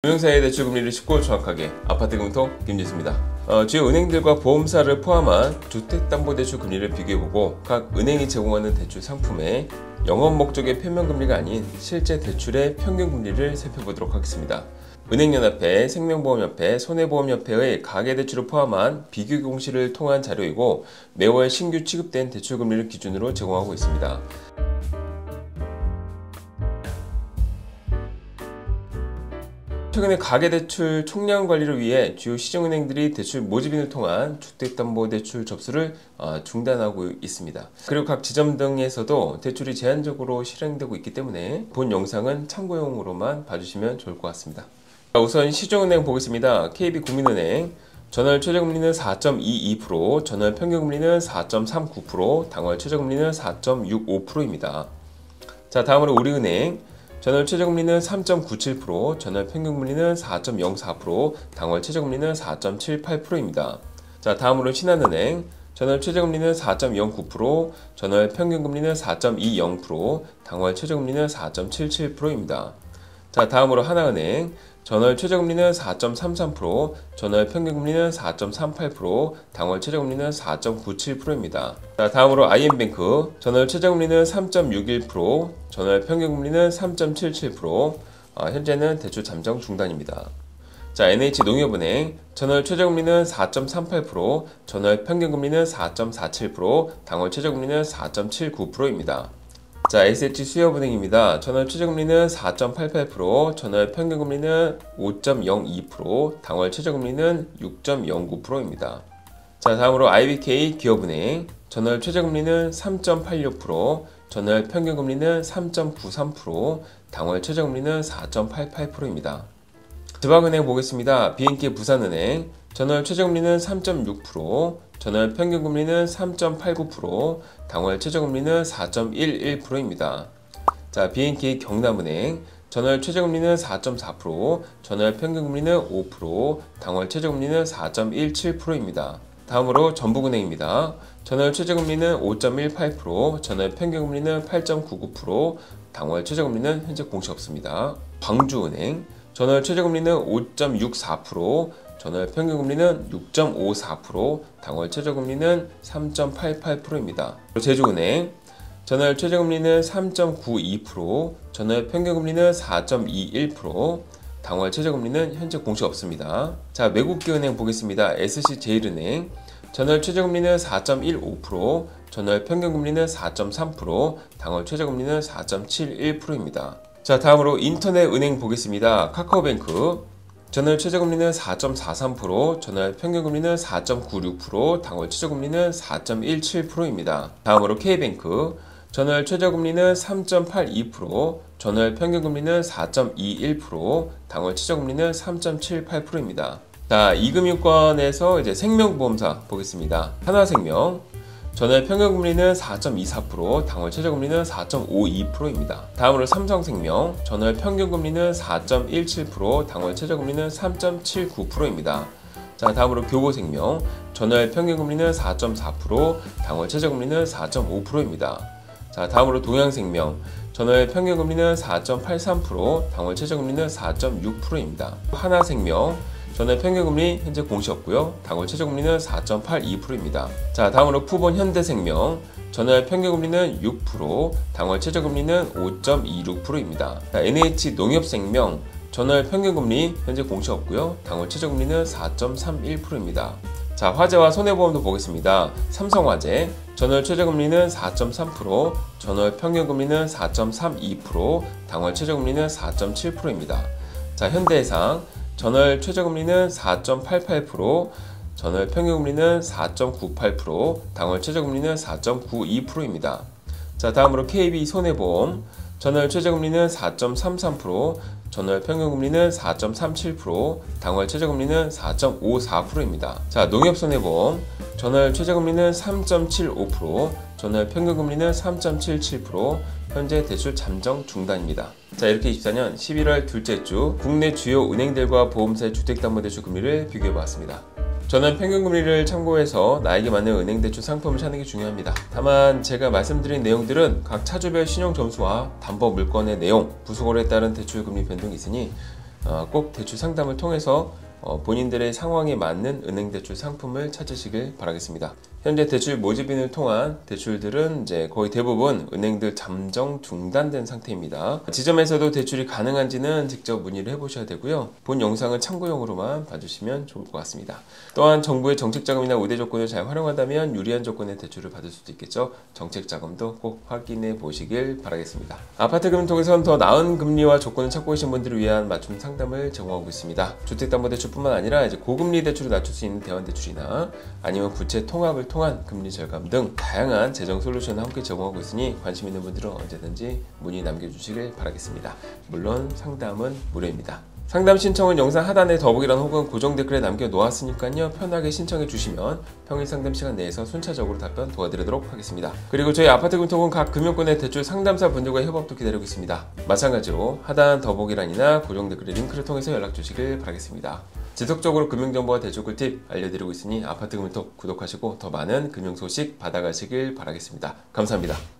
은행사의 대출 금리를 쉽고 정확하게 아파트 금토 김진수입니다. 주요 은행들과 보험사를 포함한 주택담보대출 금리를 비교해보고 각 은행이 제공하는 대출 상품의 영업 목적의 표면금리가 아닌 실제 대출의 평균금리를 살펴보도록 하겠습니다. 은행연합회, 생명보험협회, 손해보험협회의 가계대출을 포함한 비교 공시를 통한 자료이고 매월 신규 취급된 대출금리를 기준으로 제공하고 있습니다. 최근에 가계대출 총량 관리를 위해 주요 시중은행들이 대출 모집인을 통한 주택담보대출 접수를 중단하고 있습니다. 그리고 각 지점 등에서도 대출이 제한적으로 실행되고 있기 때문에 본 영상은 참고용으로만 봐주시면 좋을 것 같습니다. 우선 시중은행 보겠습니다. KB국민은행 전월 최저금리는 4.22%, 전월 평균금리는 4.39%, 당월 최저금리는 4.65%입니다. 자, 다음으로 우리은행 전월 최저금리는 3.97%, 전월 평균금리는 4.04%, 당월 최저금리는 4.78%입니다. 자, 다음으로 신한은행 전월 최저금리는 4.09%, 전월 평균금리는 4.20%, 당월 최저금리는 4.77%입니다. 자, 다음으로 하나은행 전월 최저금리는 4.33%, 전월 평균금리는 4.38%, 당월 최저금리는 4.97%입니다. 자, 다음으로 IM뱅크 전월 최저금리는 3.61%, 전월 평균금리는 3.77%, 현재는 대출 잠정 중단입니다. 자, NH농협은행 전월 최저금리는 4.38%, 전월 평균금리는 4.47%, 당월 최저금리는 4.79%입니다. 자, SH수협은행입니다. 전월 최저금리는 4.88%, 전월 평균금리는 5.02%, 당월 최저금리는 6.09%입니다. 자, 다음으로 IBK 기업은행 전월 최저금리는 3.86%, 전월 평균금리는 3.93%, 당월 최저금리는 4.88%입니다. 지방은행 보겠습니다. BNK 부산은행 전월 최저금리는 3.6%, 전월 평균금리는 3.89%, 당월 최저금리는 4.11%입니다. 자, BNK 경남은행 전월 최저금리는 4.4%, 전월 평균금리는 5%, 당월 최저금리는 4.17%입니다. 다음으로 전북은행입니다. 전월 최저금리는 5.18%, 전월 평균금리는 8.99%, 당월 최저금리는 현재 공시 없습니다. 광주은행 전월 최저금리는 5.64%, 전월 평균금리는 6.54%, 당월 최저금리는 3.88%입니다. 제주은행 전월 최저금리는 3.92%, 전월 평균금리는 4.21%, 당월 최저금리는 현재 공시 없습니다. 자, 외국계 은행 보겠습니다. SC제일은행 전월 최저금리는 4.15%, 전월 평균금리는 4.3%, 당월 최저금리는 4.71%입니다. 자, 다음으로 인터넷은행 보겠습니다. 카카오뱅크 전월 최저금리는 4.43%, 전월 평균금리는 4.96%, 당월 최저금리는 4.17%입니다. 다음으로 K뱅크 전월 최저금리는 3.82%, 전월 평균금리는 4.21%, 당월 최저금리는 3.78%입니다. 자, 이금융권에서 이제 생명보험사 보겠습니다. 하나생명 전월 평균금리는 4.24%, 당월 최저금리는 4.52%입니다. 다음으로 삼성생명 전월 평균금리는 4.17%, 당월 최저금리는 3.79%입니다. 자, 다음으로 교보생명 전월 평균금리는 4.4%, 당월 최저금리는 4.5%입니다. 자, 다음으로 동양생명 전월 평균금리는 4.83%, 당월 최저금리는 4.6%입니다. 하나생명 전월 평균금리 현재 공시 없고요. 당월 최저금리는 4.82%입니다. 자, 다음으로 푸본 현대생명 전월 평균금리는 6%, 당월 최저금리는 5.26%입니다. 자, NH농협생명 전월 평균금리 현재 공시 없고요. 당월 최저금리는 4.31%입니다. 자, 화재와 손해보험도 보겠습니다. 삼성화재 전월 최저금리는 4.3%, 전월 평균금리는 4.32%, 당월 최저금리는 4.7%입니다. 자, 현대해상 전월 최저금리는 4.88%, 전월 평균금리는 4.98%, 당월 최저금리는 4.92%입니다. 자, 다음으로 KB손해보험 전월 최저금리는 4.33%, 전월 평균금리는 4.37%, 당월 최저금리는 4.54%입니다. 자, 농협손해보험 전월 최저금리는 3.75%, 전월 평균금리는 3.77%, 현재 대출 잠정 중단입니다. 자, 이렇게 24년 11월 둘째 주 국내 주요 은행들과 보험사의 주택담보대출 금리를 비교해보았습니다. 저는 평균금리를 참고해서 나에게 맞는 은행대출 상품을 찾는 게 중요합니다. 다만 제가 말씀드린 내용들은 각 차주별 신용점수와 담보 물건의 내용, 부수거래에 따른 대출금리 변동이 있으니 꼭 대출 상담을 통해서 본인들의 상황에 맞는 은행 대출 상품을 찾으시길 바라겠습니다. 현재 대출 모집인을 통한 대출들은 이제 거의 대부분 은행들 잠정 중단된 상태입니다. 지점에서도 대출이 가능한지는 직접 문의를 해보셔야 되고요. 본 영상은 참고용으로만 봐주시면 좋을 것 같습니다. 또한 정부의 정책자금이나 우대 조건을 잘 활용한다면 유리한 조건의 대출을 받을 수도 있겠죠. 정책자금도 꼭 확인해 보시길 바라겠습니다. 아파트금을 통해서는 더 나은 금리와 조건을 찾고 계신 분들을 위한 맞춤 상담을 제공하고 있습니다. 주택담보대출뿐만 아니라 이제 고금리 대출을 낮출 수 있는 대환대출이나 아니면 부채 통합을 통한 금리 절감 등 다양한 재정 솔루션을 함께 제공하고 있으니 관심 있는 분들은 언제든지 문의 남겨주시길 바라겠습니다. 물론 상담은 무료입니다. 상담 신청은 영상 하단에 더보기란 혹은 고정 댓글에 남겨놓았으니까요. 편하게 신청해 주시면 평일 상담 시간 내에서 순차적으로 답변 도와드리도록 하겠습니다. 그리고 저희 아파트금통은 각 금융권의 대출 상담사 분들과의 협업도 기다리고 있습니다. 마찬가지로 하단 더보기란이나 고정 댓글의 링크를 통해서 연락 주시길 바라겠습니다. 지속적으로 금융정보와 대출 꿀팁 알려드리고 있으니 아파트금융통 구독하시고 더 많은 금융 소식 받아가시길 바라겠습니다. 감사합니다.